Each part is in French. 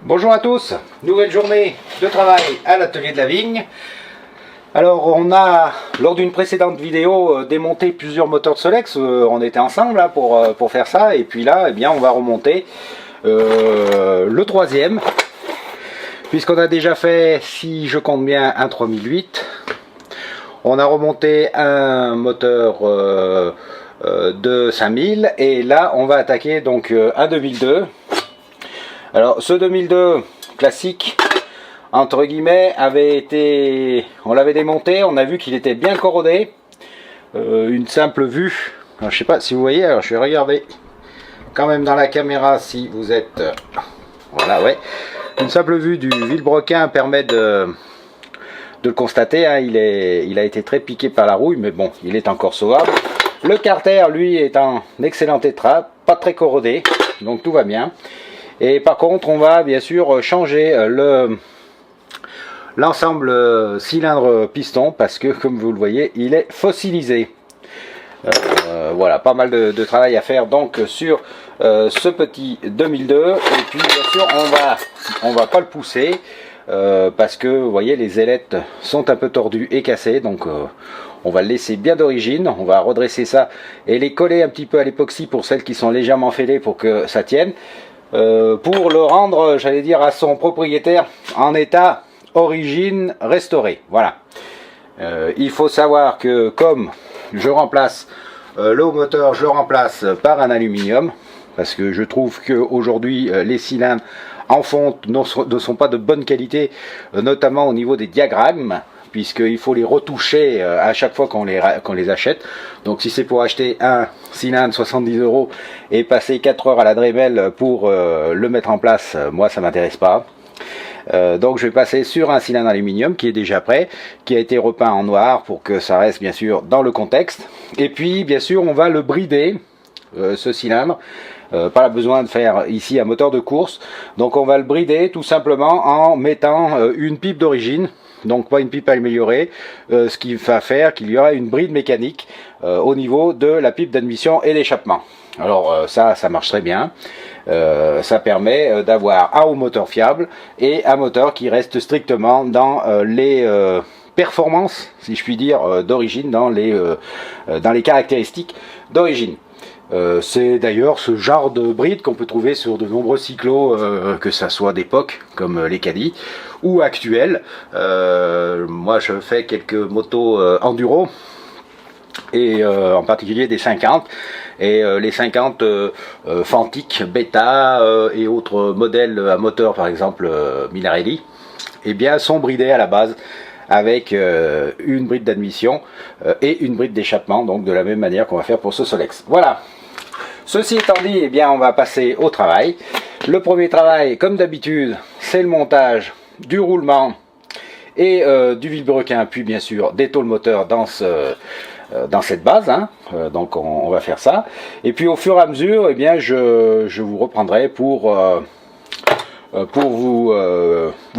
Bonjour à tous, nouvelle journée de travail à l'atelier de la vigne. Alors on a, lors d'une précédente vidéo, démonté plusieurs moteurs de Solex. On était ensemble là, pour faire ça, et puis là, eh bien, on va remonter le troisième, puisqu'on a déjà fait, si je compte bien, un 3008. On a remonté un moteur de 5000, et là on va attaquer donc un 2002. Alors ce 2002 classique entre guillemets on l'avait démonté, on a vu qu'il était bien corrodé. Une simple vue, alors, je sais pas si vous voyez, alors je vais regarder quand même dans la caméra si vous êtes, voilà, ouais, une simple vue du vilebrequin permet de le constater, hein. Il a été très piqué par la rouille, mais bon, il est encore sauvable. Le carter, lui, est en excellent état, pas très corrodé, donc tout va bien. Et par contre, on va bien sûr changer l'ensemble cylindre-piston, parce que, comme vous le voyez, il est fossilisé. Voilà, pas mal de travail à faire donc sur ce petit 2002. Et puis bien sûr, on va pas le pousser, parce que vous voyez, les ailettes sont un peu tordues et cassées, donc on va le laisser bien d'origine. On va redresser ça et les coller un petit peu à l'époxy pour celles qui sont légèrement fêlées, pour que ça tienne, pour le rendre, j'allais dire, à son propriétaire en état origine restaurée. Voilà. Il faut savoir que comme je remplace le haut moteur, je le remplace par un aluminium, parce que je trouve qu'aujourd'hui les cylindres en fonte ne sont pas de bonne qualité, notamment au niveau des diagrammes, puisqu'il faut les retoucher à chaque fois qu'on les achète. Donc si c'est pour acheter un cylindre 70 € et passer 4 heures à la Dremel pour le mettre en place, moi ça m'intéresse pas. Donc je vais passer sur un cylindre aluminium qui est déjà prêt, qui a été repeint en noir pour que ça reste bien sûr dans le contexte. Et puis bien sûr on va le brider, ce cylindre. Pas besoin de faire ici un moteur de course, donc on va le brider tout simplement en mettant une pipe d'origine, donc pas une pipe améliorée, ce qui va faire qu'il y aura une bride mécanique au niveau de la pipe d'admission et d'échappement. Alors ça marche très bien. Ça permet d'avoir un haut moteur fiable et un moteur qui reste strictement dans les performances, si je puis dire, d'origine, dans les caractéristiques d'origine. C'est d'ailleurs ce genre de bride qu'on peut trouver sur de nombreux cyclos, que ça soit d'époque comme les Caddy ou actuels. Moi je fais quelques motos enduro, et en particulier des 50, et les 50 Fantic, Beta et autres modèles à moteur, par exemple Minarelli, eh bien sont bridés à la base avec une bride d'admission et une bride d'échappement, donc de la même manière qu'on va faire pour ce Solex. Voilà. Ceci étant dit, eh bien on va passer au travail. Le premier travail, comme d'habitude, c'est le montage du roulement et du vilebrequin, puis bien sûr des tôles moteurs dans cette base, hein. Donc on va faire ça. Et puis au fur et à mesure, eh bien je vous reprendrai pour vous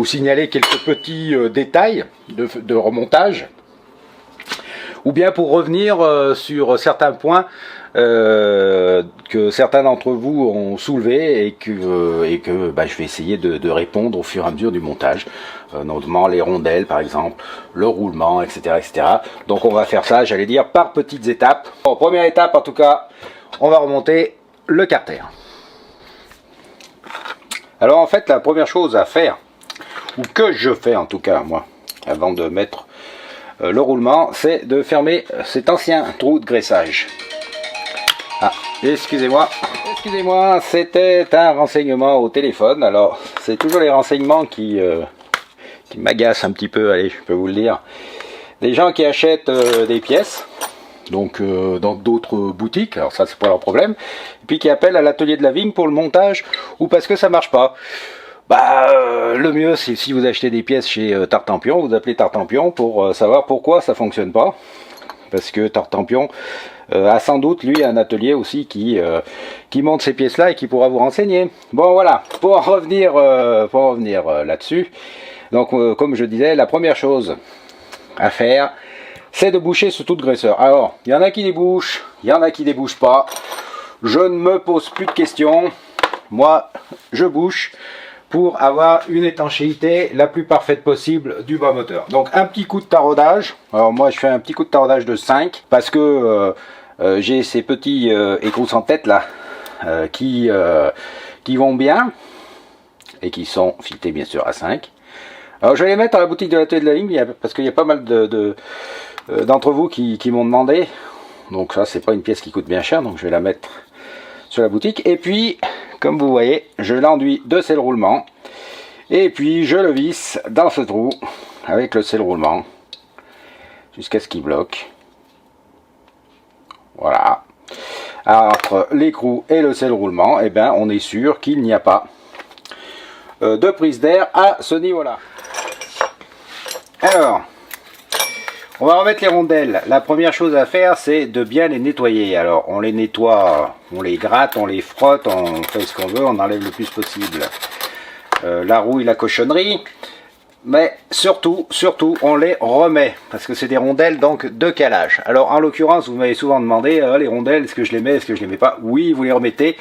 signaler quelques petits détails de remontage, ou bien pour revenir sur certains points que certains d'entre vous ont soulevé, et que je vais essayer de répondre au fur et à mesure du montage, notamment les rondelles par exemple, le roulement, etc., etc. Donc on va faire ça, j'allais dire, par petites étapes. Bon, première étape en tout cas, on va remonter le carter. Alors en fait, la première chose à faire, ou que je fais en tout cas moi, avant de mettre le roulement, c'est de fermer cet ancien trou de graissage. Ah, excusez-moi, c'était un renseignement au téléphone. Alors c'est toujours les renseignements qui m'agacent un petit peu, allez, je peux vous le dire. Des gens qui achètent des pièces, donc dans d'autres boutiques, alors ça c'est pas leur problème, et puis qui appellent à l'atelier de la vigne pour le montage, ou parce que ça marche pas. Le mieux, c'est si vous achetez des pièces chez Tartampion, vous appelez Tartampion pour savoir pourquoi ça fonctionne pas. Parce que Tartampion a sans doute, lui, un atelier aussi qui monte ces pièces-là et qui pourra vous renseigner. Bon, voilà, pour en revenir là-dessus. Donc, comme je disais, la première chose à faire, c'est de boucher ce trou de graisseur. Alors, il y en a qui débouchent, il y en a qui débouchent pas. Je ne me pose plus de questions. Moi, je bouche pour avoir une étanchéité la plus parfaite possible du bas moteur. Donc un petit coup de taraudage. Alors moi je fais un petit coup de taraudage de 5 parce que j'ai ces petits écrous en tête là qui vont bien et qui sont filetés bien sûr à 5. Alors je vais les mettre à la boutique de l'atelier de la vigne parce qu'il y a pas mal d'entre vous qui m'ont demandé. Donc ça c'est pas une pièce qui coûte bien cher, donc je vais la mettre sur la boutique. Et puis comme vous voyez, je l'enduis de sel roulement et puis je le visse dans ce trou avec le sel roulement jusqu'à ce qu'il bloque. Voilà. Entre l'écrou et le sel roulement, eh ben, on est sûr qu'il n'y a pas de prise d'air à ce niveau-là. Alors, on va remettre les rondelles. La première chose à faire, c'est de bien les nettoyer. Alors, on les nettoie, on les gratte, on les frotte, on fait ce qu'on veut, on enlève le plus possible la rouille, la cochonnerie. Mais surtout, on les remet, parce que c'est des rondelles donc de calage. Alors, en l'occurrence, vous m'avez souvent demandé, les rondelles, est-ce que je les mets, est-ce que je les mets pas? Oui, vous les remettez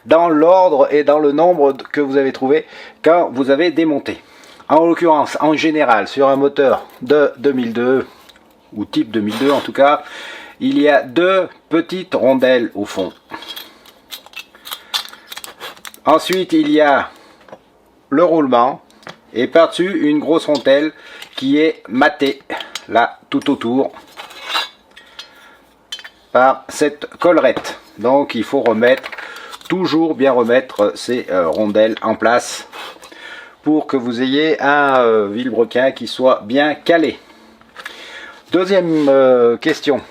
dans l'ordre et dans le nombre que vous avez trouvé quand vous avez démonté. En l'occurrence, en général, sur un moteur de 2002, ou type 2002 en tout cas, il y a 2 petites rondelles au fond. Ensuite il y a le roulement et par-dessus une grosse rondelle qui est matée là tout autour par cette collerette. Donc il faut toujours bien remettre ces rondelles en place pour que vous ayez un vilebrequin qui soit bien calé. Deuxième question.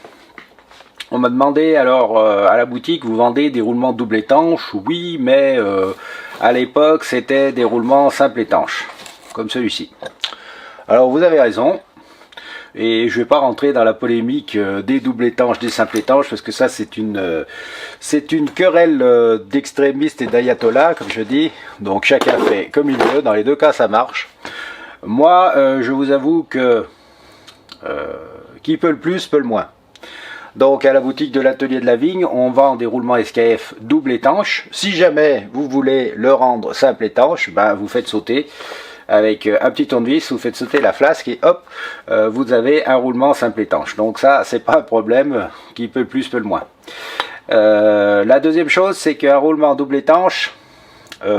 On m'a demandé, alors à la boutique, vous vendez des roulements double étanche? Oui, mais à l'époque, c'était des roulements simple étanche, comme celui-ci. Alors vous avez raison, et je ne vais pas rentrer dans la polémique des double étanches, des simples étanches, parce que ça c'est une querelle d'extrémistes et d'ayatollahs, comme je dis. Donc chacun fait comme il veut, dans les deux cas ça marche. Moi, je vous avoue que qui peut le plus, peut le moins. Donc à la boutique de l'atelier de la vigne, on vend des roulements SKF double étanche. Si jamais vous voulez le rendre simple étanche, ben vous faites sauter avec un petit tournevis, vous faites sauter la flasque et hop, vous avez un roulement simple étanche. Donc ça, c'est pas un problème, qui peut le plus, peut le moins. La deuxième chose, c'est qu'un roulement double étanche,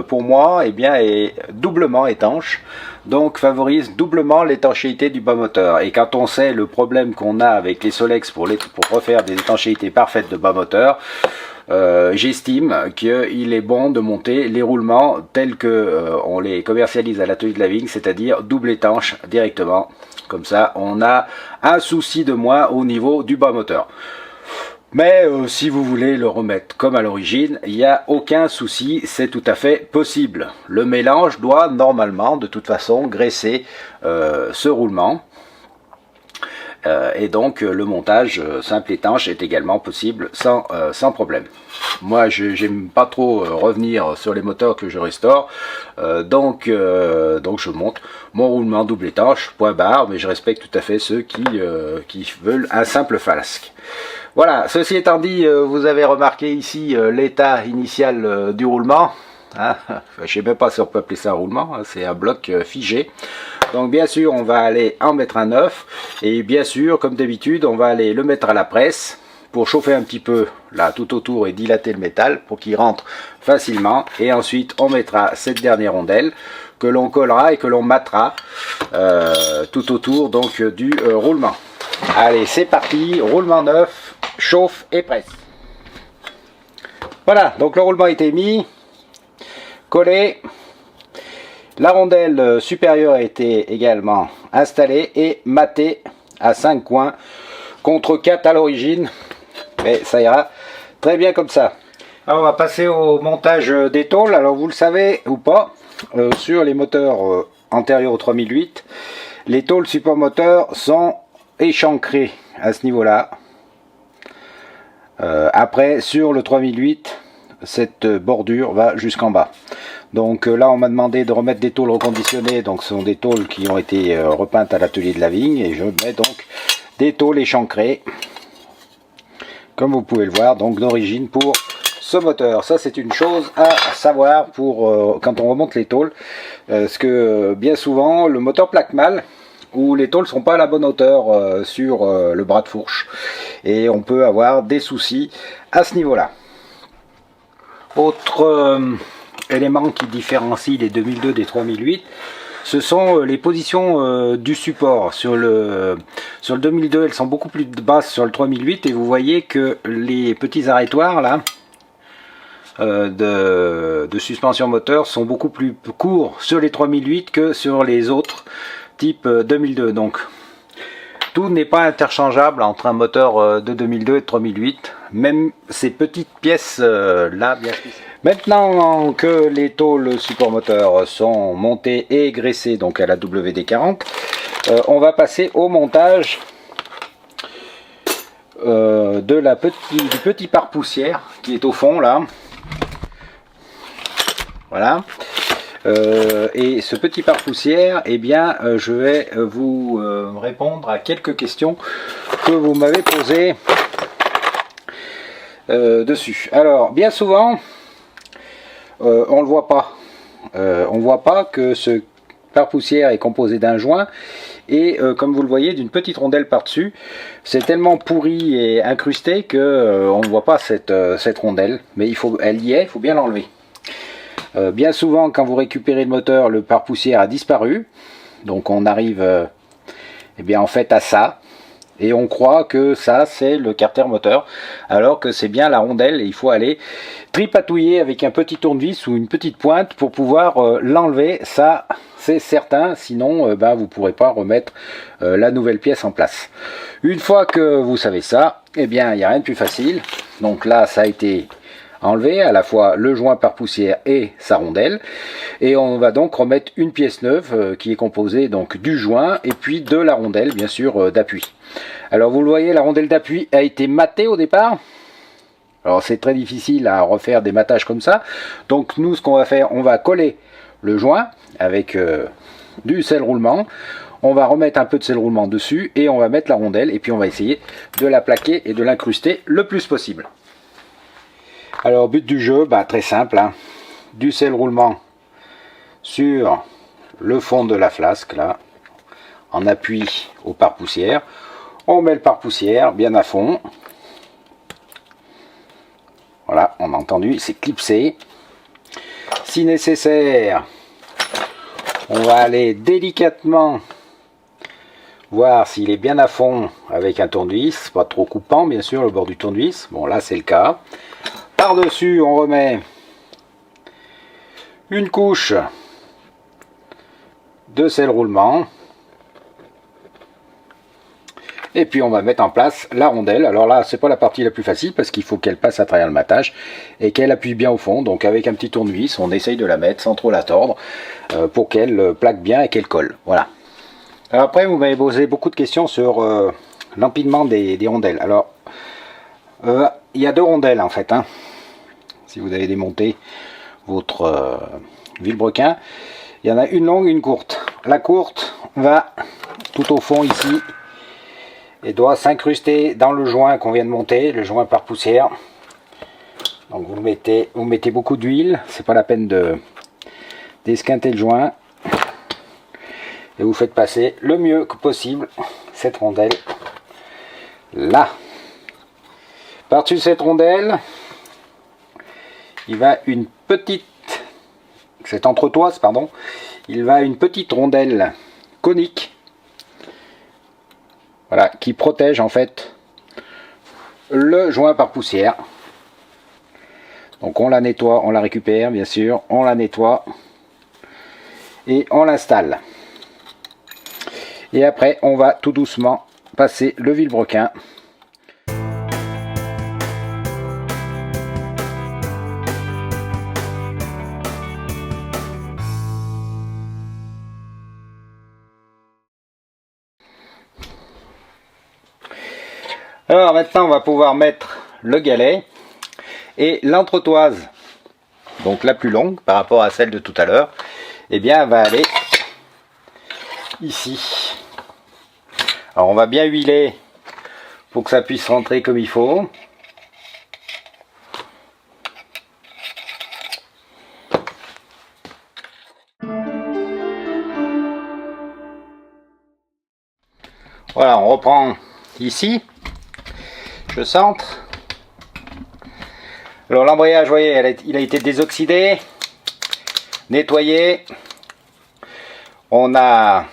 pour moi, eh bien, est doublement étanche, donc favorise doublement l'étanchéité du bas moteur. Et quand on sait le problème qu'on a avec les Solex pour refaire des étanchéités parfaites de bas moteur, j'estime qu'il est bon de monter les roulements tels que on les commercialise à l'atelier de la vigne, c'est-à-dire double étanche directement. Comme ça, on a un souci de moins au niveau du bas moteur. Mais si vous voulez le remettre comme à l'origine, il n'y a aucun souci, c'est tout à fait possible. Le mélange doit normalement, de toute façon, graisser ce roulement. Et donc le montage simple étanche est également possible sans problème. Moi j'aime pas trop revenir sur les moteurs que je restaure, donc je monte mon roulement double étanche, point barre, mais je respecte tout à fait ceux qui veulent un simple flasque. Voilà, ceci étant dit, vous avez remarqué ici l'état initial du roulement. Hein, je ne sais même pas si on peut appeler ça un roulement, hein, c'est un bloc figé. Donc bien sûr on va aller en mettre un neuf, et bien sûr comme d'habitude on va aller le mettre à la presse pour chauffer un petit peu là tout autour et dilater le métal pour qu'il rentre facilement, et ensuite on mettra cette dernière rondelle que l'on collera et que l'on matera tout autour donc du roulement. Allez, c'est parti, roulement neuf, chauffe et presse. Voilà, donc le roulement a été mis, collé. La rondelle supérieure a été également installée et matée à 5 coins contre 4 à l'origine, mais ça ira très bien comme ça. Alors on va passer au montage des tôles. Alors vous le savez ou pas, sur les moteurs antérieurs au 3008, les tôles support moteur sont échancrées à ce niveau là. Après sur le 3008, cette bordure va jusqu'en bas. Donc là on m'a demandé de remettre des tôles reconditionnées, donc ce sont des tôles qui ont été repeintes à l'atelier de la vigne, et je mets donc des tôles échancrées comme vous pouvez le voir, donc d'origine pour ce moteur. Ça c'est une chose à savoir pour quand on remonte les tôles, parce que bien souvent le moteur plaque mal ou les tôles sont pas à la bonne hauteur sur le bras de fourche et on peut avoir des soucis à ce niveau là. Autre élément qui différencie les 2002 des 3008, ce sont les positions du support. Sur le 2002, elles sont beaucoup plus basses sur le 3008 et vous voyez que les petits arrêtoirs là de suspension moteur sont beaucoup plus courts sur les 3008 que sur les autres type 2002. Donc tout n'est pas interchangeable entre un moteur de 2002 et de 3008, même ces petites pièces là bien spécifiques. Maintenant que les tôles support moteur sont montées et graissées donc à la WD-40, on va passer au montage du petit pare-poussière qui est au fond là. Voilà. Et ce petit pare-poussière, eh bien, je vais vous répondre à quelques questions que vous m'avez posées dessus. Alors, bien souvent, on le voit pas. On voit pas que ce pare-poussière est composé d'un joint et comme vous le voyez d'une petite rondelle par-dessus. C'est tellement pourri et incrusté que on ne voit pas cette rondelle, mais elle y est, il faut bien l'enlever. Bien souvent quand vous récupérez le moteur, le pare-poussière a disparu, donc on arrive eh bien en fait à ça, et on croit que ça c'est le carter moteur, alors que c'est bien la rondelle, et il faut aller tripatouiller avec un petit tournevis ou une petite pointe pour pouvoir l'enlever, ça c'est certain, sinon vous ne pourrez pas remettre la nouvelle pièce en place. Une fois que vous savez ça, eh bien il n'y a rien de plus facile. Donc là ça a été enlever à la fois le joint pare-poussière et sa rondelle, et on va donc remettre une pièce neuve qui est composée donc du joint et puis de la rondelle bien sûr d'appui. Alors vous le voyez, la rondelle d'appui a été matée au départ. Alors c'est très difficile à refaire des matages comme ça, donc nous ce qu'on va faire, on va coller le joint avec du sel roulement, on va remettre un peu de sel roulement dessus et on va mettre la rondelle et puis on va essayer de la plaquer et de l'incruster le plus possible. Alors but du jeu, très simple, hein. Du sel roulement sur le fond de la flasque là, en appui au pare-poussière. On met le pare-poussière bien à fond. Voilà, on a entendu, c'est clipsé. Si nécessaire, on va aller délicatement voir s'il est bien à fond avec un tournevis, pas trop coupant bien sûr le bord du tournevis. Bon là c'est le cas. Par-dessus, on remet une couche de sel roulement. Et puis on va mettre en place la rondelle. Alors là, c'est pas la partie la plus facile parce qu'il faut qu'elle passe à travers le matage et qu'elle appuie bien au fond. Donc avec un petit tournevis, on essaye de la mettre sans trop la tordre pour qu'elle plaque bien et qu'elle colle. Voilà. Alors après, vous m'avez posé beaucoup de questions sur l'empilement des rondelles. Alors, il y a deux rondelles en fait, hein. Si vous avez démonté votre vilebrequin, il y en a une longue et une courte. La courte va tout au fond ici et doit s'incruster dans le joint qu'on vient de monter, le joint pare-poussière. Donc vous mettez beaucoup d'huile, c'est pas la peine d'esquinter le joint. Et vous faites passer le mieux que possible cette rondelle là. Par-dessus cette rondelle, il va une petite, cette entretoise, pardon, il va une petite rondelle conique, voilà, qui protège en fait le joint pare-poussière. Donc on la nettoie, on la récupère bien sûr, on la nettoie et on l'installe. Et après on va tout doucement passer le vilebrequin. Alors maintenant on va pouvoir mettre le galet et l'entretoise, donc la plus longue par rapport à celle de tout à l'heure, et bien elle va aller ici. Alors on va bien huiler pour que ça puisse rentrer comme il faut. voilà, on reprend ici. Je centre. Alors l'embrayage, vous voyez, il a été désoxydé, nettoyé. On a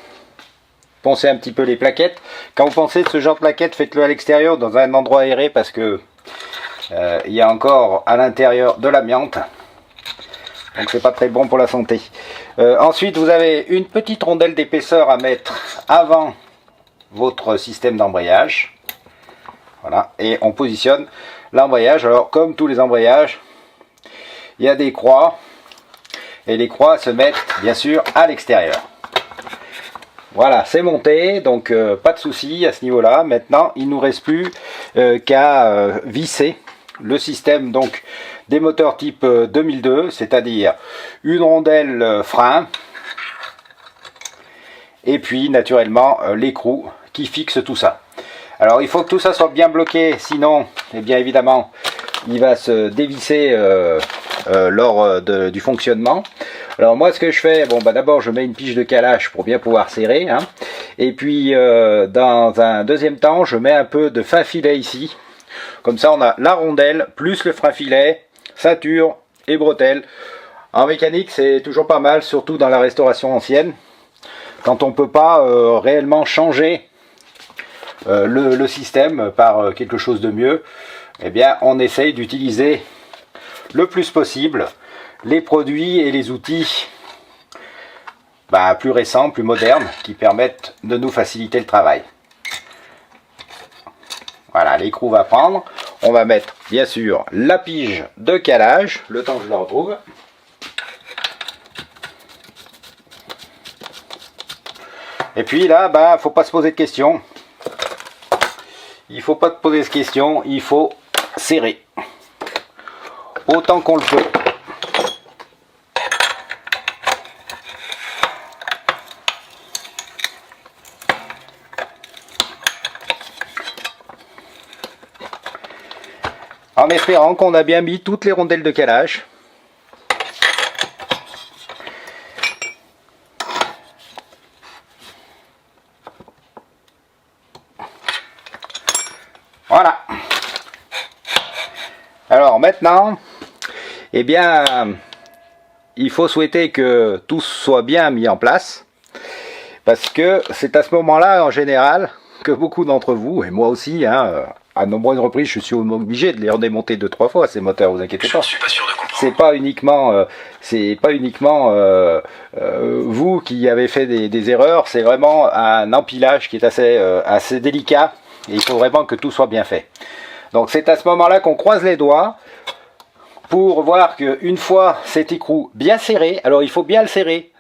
poncé un petit peu les plaquettes. Quand vous pensez de ce genre de plaquettes, faites-le à l'extérieur, dans un endroit aéré, parce que il y a encore à l'intérieur de l'amiante. Donc c'est pas très bon pour la santé. Ensuite, vous avez une petite rondelle d'épaisseur à mettre avant votre système d'embrayage. Voilà, et on positionne l'embrayage. Alors comme tous les embrayages, il y a des croix, et les croix se mettent bien sûr à l'extérieur. Voilà, c'est monté, donc pas de souci à ce niveau là. Maintenant il ne nous reste plus qu'à visser le système donc des moteurs type 2002, c'est-à-dire une rondelle frein et puis naturellement l'écrou qui fixe tout ça. Alors il faut que tout ça soit bien bloqué, sinon, eh bien évidemment, il va se dévisser lors du fonctionnement. Alors moi ce que je fais, bon bah d'abord je mets une pige de calage pour bien pouvoir serrer, hein. Et puis dans un deuxième temps, je mets un peu de fin filet ici. Comme ça on a la rondelle plus le frein filet, ceinture et bretelles. En mécanique c'est toujours pas mal, surtout dans la restauration ancienne, quand on ne peut pas réellement changer le système par quelque chose de mieux. Eh bien on essaye d'utiliser le plus possible les produits et les outils plus récents, plus modernes, qui permettent de nous faciliter le travail. Voilà, l'écrou va prendre. On va mettre bien sûr la pige de calage, le temps que je la retrouve. Et puis là, faut pas se poser de questions. Il faut pas te poser de questions, il faut serrer autant qu'on le peut. En espérant qu'on a bien mis toutes les rondelles de calage. Voilà. Alors maintenant, eh bien, il faut souhaiter que tout soit bien mis en place, parce que c'est à ce moment-là, en général, que beaucoup d'entre vous, et moi aussi, hein, à nombreuses reprises, je suis obligé de les redémonter 2-3 fois, ces moteurs, vous inquiétez pas. Je suis pas sûr de comprendre. C'est pas uniquement vous qui avez fait des erreurs, c'est vraiment un empilage qui est assez délicat, et il faut vraiment que tout soit bien fait. Donc c'est à ce moment-là qu'on croise les doigts pour voir qu'une fois cet écrou bien serré, alors il faut bien le serrer.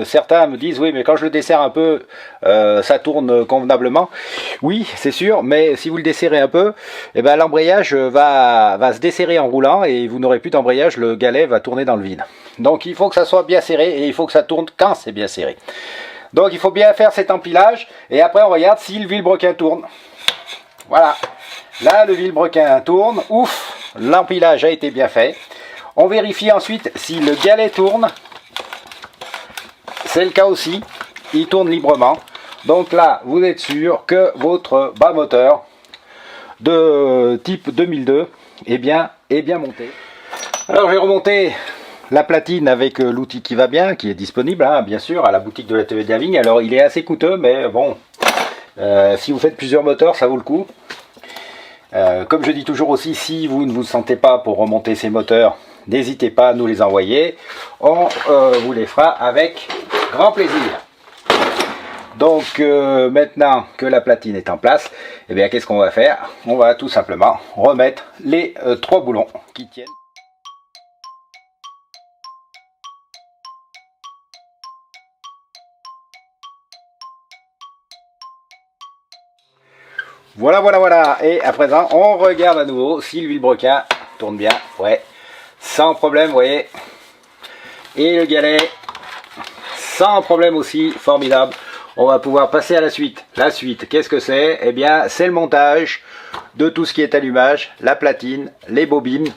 Certains me disent oui, mais quand je le desserre un peu, ça tourne convenablement. Oui, c'est sûr, mais si vous le desserrez un peu, eh ben, l'embrayage va se desserrer en roulant et vous n'aurez plus d'embrayage, le galet va tourner dans le vide. Donc il faut que ça soit bien serré et il faut que ça tourne quand c'est bien serré. Donc il faut bien faire cet empilage et après on regarde si le vilebrequin tourne. Voilà, là le vilebrequin tourne, ouf, l'empilage a été bien fait. On vérifie ensuite si le galet tourne. C'est le cas aussi, il tourne librement. Donc là, vous êtes sûr que votre bas moteur de type 2002 est bien monté. Alors j'ai remonté la platine avec l'outil qui va bien, qui est disponible, hein, bien sûr, à la boutique de la TV de la Vigne. Alors il est assez coûteux, mais bon, si vous faites plusieurs moteurs, ça vaut le coup. Comme je dis toujours aussi, si vous ne vous sentez pas pour remonter ces moteurs, n'hésitez pas à nous les envoyer. On vous les fera avec grand plaisir. Donc maintenant que la platine est en place, eh bien qu'est-ce qu'on va faire? On va tout simplement remettre les 3 boulons qui tiennent. Voilà. Et à présent, on regarde à nouveau si le vilebrequin tourne bien. Ouais, sans problème, vous voyez. Et le galet, sans problème aussi, formidable. On va pouvoir passer à la suite. La suite, qu'est-ce que c'est? Eh bien, c'est le montage de tout ce qui est allumage, la platine, les bobines,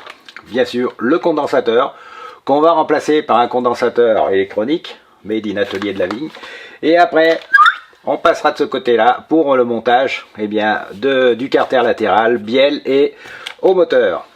bien sûr, le condensateur, qu'on va remplacer par un condensateur électronique, made in atelier de la Vigne. Et après, On passera de ce côté-là pour le montage du carter latéral, bielle et au moteur.